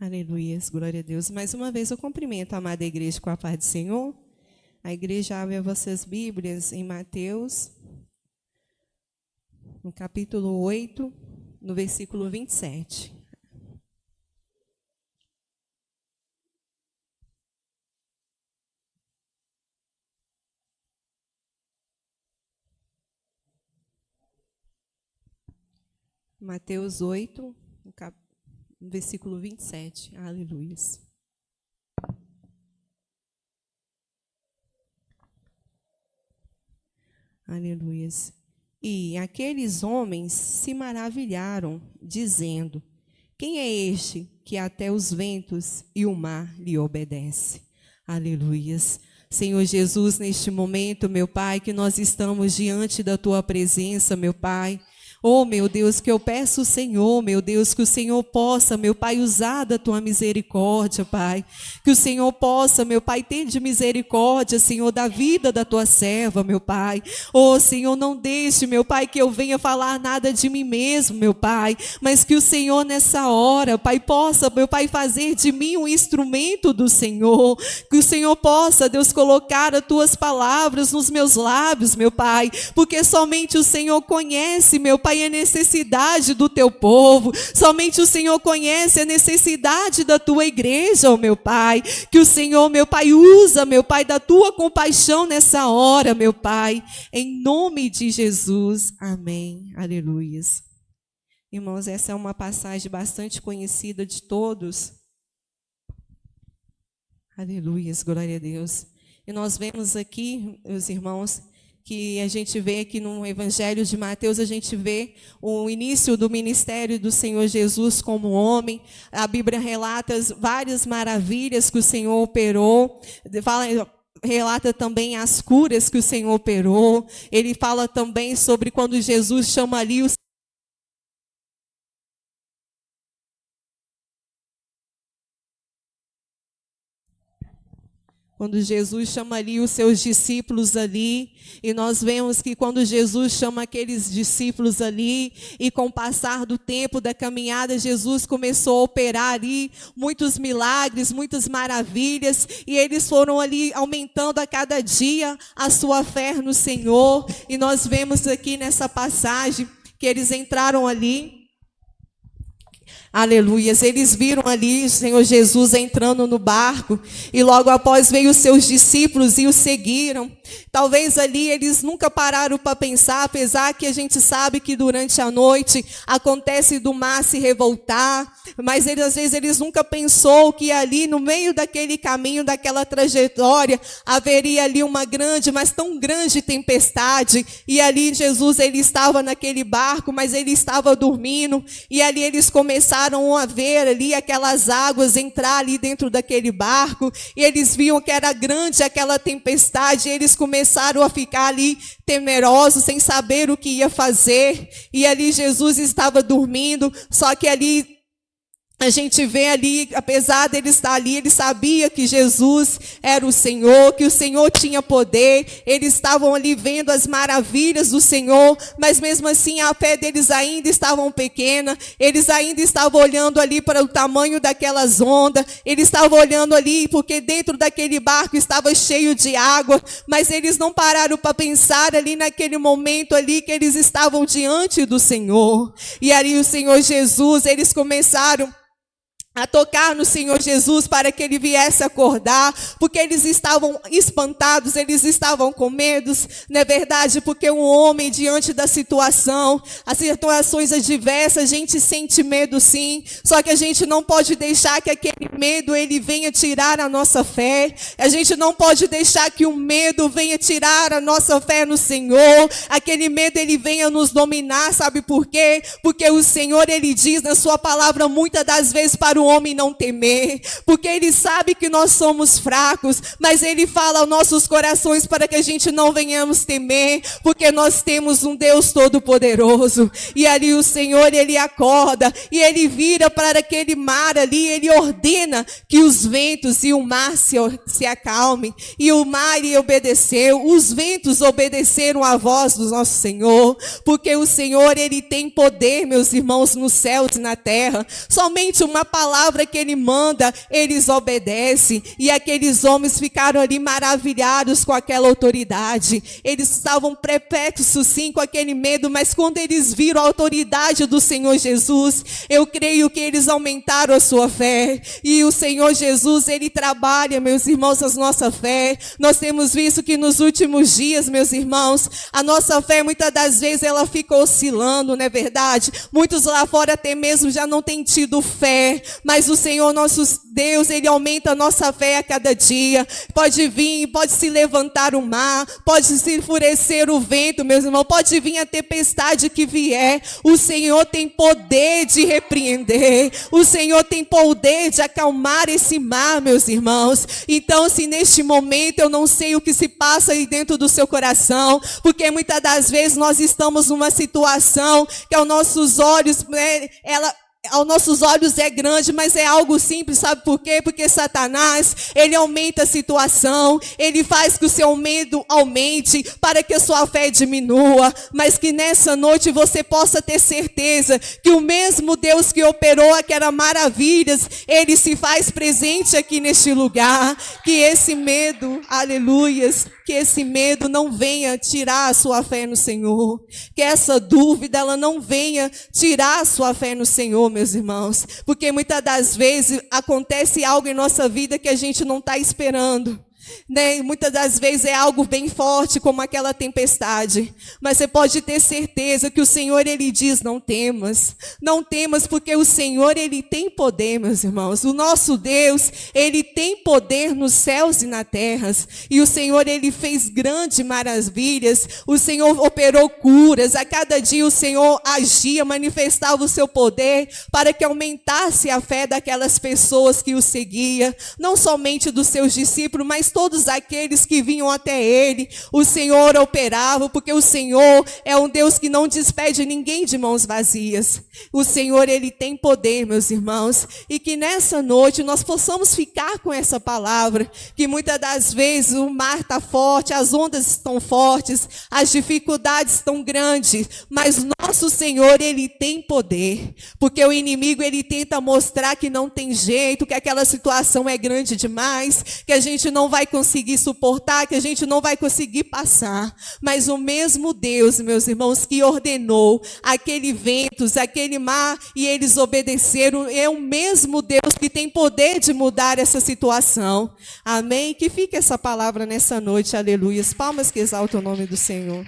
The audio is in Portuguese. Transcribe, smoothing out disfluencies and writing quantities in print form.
Aleluias, glória a Deus. Mais uma vez eu cumprimento a amada igreja com a paz do Senhor. A igreja abre as vossas Bíblias em Mateus, no capítulo 8, no versículo 27. Mateus 8, no versículo 27. Aleluia. Aleluia. E aqueles homens se maravilharam, dizendo: quem é este que até os ventos e o mar lhe obedece? Aleluia. Senhor Jesus, neste momento, meu Pai, que nós estamos diante da Tua presença, meu Pai. Oh, meu Deus, que eu peço, Senhor, meu Deus, que o Senhor possa, meu Pai, usar da Tua misericórdia, Pai. Que o Senhor possa, meu Pai, ter de misericórdia, Senhor, da vida da Tua serva, meu Pai. Oh, Senhor, não deixe, meu Pai, que eu venha falar nada de mim mesmo, meu Pai. Mas que o Senhor, nessa hora, Pai, possa, meu Pai, fazer de mim um instrumento do Senhor. Que o Senhor possa, Deus, colocar as Tuas palavras nos meus lábios, meu Pai. Porque somente o Senhor conhece, meu Pai, a necessidade do Teu povo. Somente o Senhor conhece a necessidade da Tua igreja, oh meu Pai. Que o Senhor, meu Pai, usa, meu Pai, da Tua compaixão nessa hora, meu Pai. Em nome de Jesus. Amém. Aleluias. Irmãos, essa é uma passagem bastante conhecida de todos. Aleluias, glória a Deus. E nós vemos aqui, meus irmãos, que a gente vê aqui no Evangelho de Mateus, a gente vê o início do ministério do Senhor Jesus como homem. A Bíblia relata várias maravilhas que o Senhor operou, relata também as curas que o Senhor operou. Ele fala também sobre quando Jesus chama ali os Quando Jesus chama ali os seus discípulos ali, e nós vemos que quando Jesus chama aqueles discípulos ali, e com o passar do tempo da caminhada, Jesus começou a operar ali muitos milagres, muitas maravilhas, e eles foram ali aumentando a cada dia a sua fé no Senhor. E nós vemos aqui nessa passagem que eles entraram ali. Aleluias, eles viram ali o Senhor Jesus entrando no barco e logo após veio os seus discípulos e o seguiram. Talvez ali eles nunca pararam para pensar, apesar que a gente sabe que durante a noite acontece do mar se revoltar, mas às vezes eles nunca pensou que ali no meio daquele caminho, daquela trajetória, haveria ali uma grande, mas tão grande tempestade, e ali Jesus ele estava naquele barco, mas ele estava dormindo, e ali eles começaram a ver ali aquelas águas entrar ali dentro daquele barco, e eles viam que era grande aquela tempestade, e eles começaram a ficar ali temerosos, sem saber o que ia fazer, e ali Jesus estava dormindo, só que ali a gente vê ali, apesar dele estar ali, ele sabia que Jesus era o Senhor, que o Senhor tinha poder, eles estavam ali vendo as maravilhas do Senhor, mas mesmo assim a fé deles ainda estava pequena, eles ainda estavam olhando ali para o tamanho daquelas ondas, eles estavam olhando ali porque dentro daquele barco estava cheio de água, mas eles não pararam para pensar ali naquele momento ali que eles estavam diante do Senhor, e ali o Senhor Jesus, eles começaram a tocar no Senhor Jesus para que ele viesse acordar, porque eles estavam espantados, eles estavam com medos, não é verdade? Porque um homem diante da situação, as situações adversas, a gente sente medo sim, só que a gente não pode deixar que aquele medo ele venha tirar a nossa fé, a gente não pode deixar que o medo venha tirar a nossa fé no Senhor, aquele medo ele venha nos dominar, sabe por quê? Porque o Senhor ele diz na sua palavra muitas das vezes para o homem não temer, porque ele sabe que nós somos fracos, mas ele fala aos nossos corações para que a gente não venhamos temer, porque nós temos um Deus todo-poderoso. E ali o Senhor ele acorda e ele vira para aquele mar ali, ele ordena que os ventos e o mar se acalmem, e o mar lhe obedeceu, os ventos obedeceram à voz do nosso Senhor, porque o Senhor ele tem poder, meus irmãos, nos céus e na terra. Somente uma palavra palavra que ele manda, eles obedecem. E aqueles homens ficaram ali maravilhados com aquela autoridade. Eles estavam perplexos sim com aquele medo, mas quando eles viram a autoridade do Senhor Jesus, eu creio que eles aumentaram a sua fé. E o Senhor Jesus, ele trabalha, meus irmãos, a nossa fé. Nós temos visto que nos últimos dias, meus irmãos, a nossa fé muitas das vezes ela fica oscilando, não é verdade? Muitos lá fora até mesmo já não têm tido fé, mas o Senhor nosso Deus, ele aumenta a nossa fé a cada dia. Pode vir, pode se levantar o mar, pode se enfurecer o vento, meus irmãos, pode vir a tempestade que vier. O Senhor tem poder de repreender, o Senhor tem poder de acalmar esse mar, meus irmãos. Então, se neste momento eu não sei o que se passa aí dentro do seu coração, porque muitas das vezes nós estamos numa situação que aos nossos olhos, aos nossos olhos é grande, mas é algo simples, sabe por quê? Porque Satanás, ele aumenta a situação, ele faz que o seu medo aumente, para que a sua fé diminua, mas que nessa noite você possa ter certeza que o mesmo Deus que operou aquelas maravilhas, ele se faz presente aqui neste lugar, que esse medo, aleluias, que esse medo não venha tirar a sua fé no Senhor, que essa dúvida, ela não venha tirar a sua fé no Senhor, meus irmãos, porque muitas das vezes acontece algo em nossa vida que a gente não está esperando, né? Muitas das vezes é algo bem forte, como aquela tempestade, mas você pode ter certeza que o Senhor, ele diz, não temas, não temas, porque o Senhor, ele tem poder, meus irmãos. O nosso Deus, ele tem poder nos céus e na terra, e o Senhor, ele fez grandes maravilhas, o Senhor operou curas, a cada dia o Senhor agia, manifestava o seu poder, para que aumentasse a fé daquelas pessoas que o seguiam, não somente dos seus discípulos, mas todos aqueles que vinham até ele, o Senhor operava, porque o Senhor é um Deus que não despede ninguém de mãos vazias. O Senhor, ele tem poder, meus irmãos, e que nessa noite nós possamos ficar com essa palavra, que muitas das vezes o mar está forte, as ondas estão fortes, as dificuldades estão grandes, mas nosso Senhor, ele tem poder, porque o inimigo, ele tenta mostrar que não tem jeito, que aquela situação é grande demais, que a gente não vai conseguir suportar, que a gente não vai conseguir passar, mas o mesmo Deus, meus irmãos, que ordenou aquele vento, aquele mar, e eles obedeceram, é o mesmo Deus que tem poder de mudar essa situação. Amém? Que fique essa palavra nessa noite, aleluia. Palmas que exaltam o nome do Senhor.